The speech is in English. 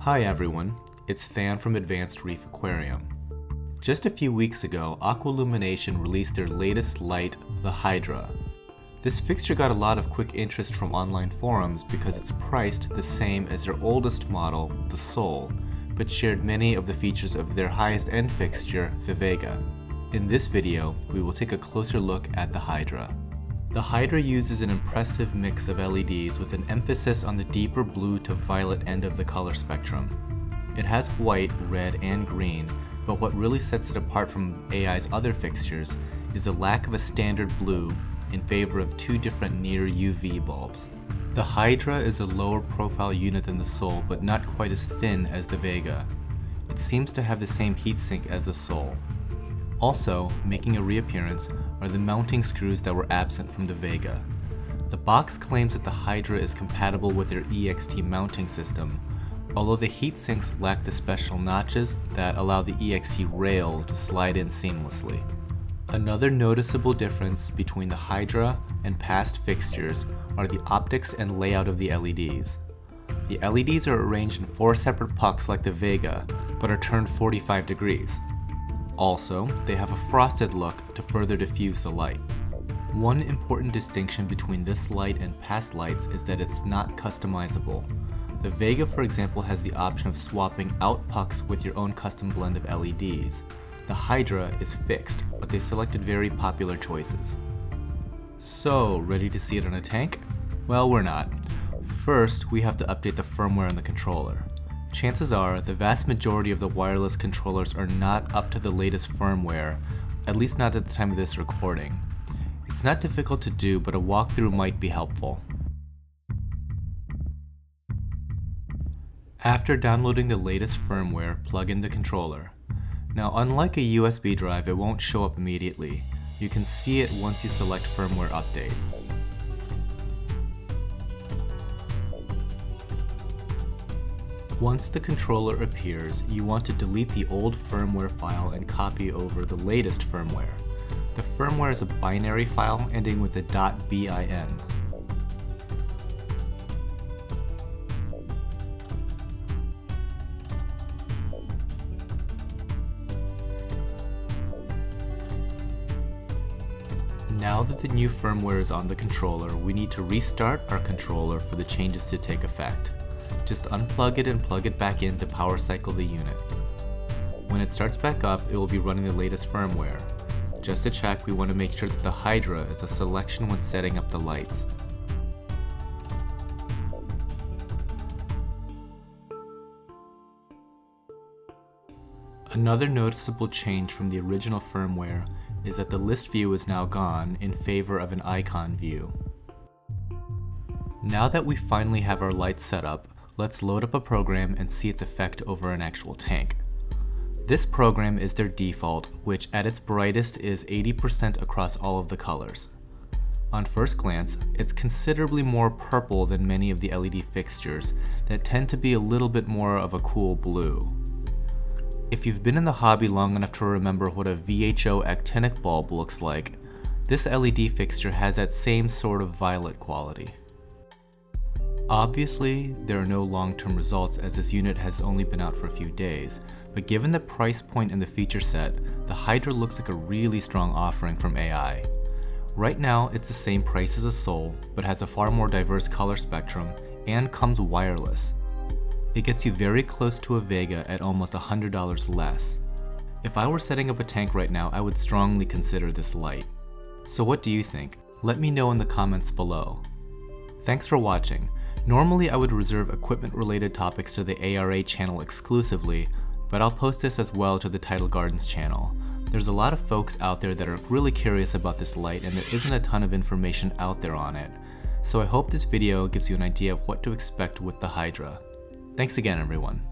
Hi everyone, it's Than from Advanced Reef Aquarium. Just a few weeks ago, Aquaillumination released their latest light, the Hydra. This fixture got a lot of quick interest from online forums because it's priced the same as their oldest model, the Sol, but shared many of the features of their highest end fixture, the Vega. In this video, we will take a closer look at the Hydra. The Hydra uses an impressive mix of LEDs with an emphasis on the deeper blue to violet end of the color spectrum. It has white, red, and green, but what really sets it apart from AI's other fixtures is the lack of a standard blue in favor of two different near UV bulbs. The Hydra is a lower profile unit than the Sol, but not quite as thin as the Vega. It seems to have the same heatsink as the Sol. Also, making a reappearance are the mounting screws that were absent from the Vega. The box claims that the Hydra is compatible with their EXT mounting system, although the heatsinks lack the special notches that allow the EXT rail to slide in seamlessly. Another noticeable difference between the Hydra and past fixtures are the optics and layout of the LEDs. The LEDs are arranged in 4 separate pucks like the Vega, but are turned 45 degrees. Also, they have a frosted look to further diffuse the light. One important distinction between this light and past lights is that it's not customizable. The Vega, for example, has the option of swapping out pucks with your own custom blend of LEDs. The Hydra is fixed, but they selected very popular choices. So, ready to see it on a tank? Well, we're not. First, we have to update the firmware on the controller. Chances are, the vast majority of the wireless controllers are not up to the latest firmware, at least not at the time of this recording. It's not difficult to do, but a walkthrough might be helpful. After downloading the latest firmware, plug in the controller. Now, unlike a USB drive, it won't show up immediately. You can see it once you select Firmware Update. Once the controller appears, you want to delete the old firmware file and copy over the latest firmware. The firmware is a binary file ending with a .bin. Now that the new firmware is on the controller, we need to restart our controller for the changes to take effect. Just unplug it and plug it back in to power cycle the unit. When it starts back up, it will be running the latest firmware. Just to check, we want to make sure that the Hydra is a selection when setting up the lights. Another noticeable change from the original firmware is that the list view is now gone in favor of an icon view. Now that we finally have our lights set up, let's load up a program and see its effect over an actual tank. This program is their default, which at its brightest is 80% across all of the colors. On first glance, it's considerably more purple than many of the LED fixtures that tend to be a little bit more of a cool blue. If you've been in the hobby long enough to remember what a VHO actinic bulb looks like, this LED fixture has that same sort of violet quality. Obviously, there are no long-term results as this unit has only been out for a few days, but given the price point and the feature set, the Hydra looks like a really strong offering from AI. Right now, it's the same price as a Sol, but has a far more diverse color spectrum and comes wireless. It gets you very close to a Vega at almost $100 less. If I were setting up a tank right now, I would strongly consider this light. So what do you think? Let me know in the comments below. Thanks for watching. Normally I would reserve equipment related topics to the ARA channel exclusively, but I'll post this as well to the Tidal Gardens channel. There's a lot of folks out there that are really curious about this light and there isn't a ton of information out there on it. So I hope this video gives you an idea of what to expect with the Hydra. Thanks again, everyone.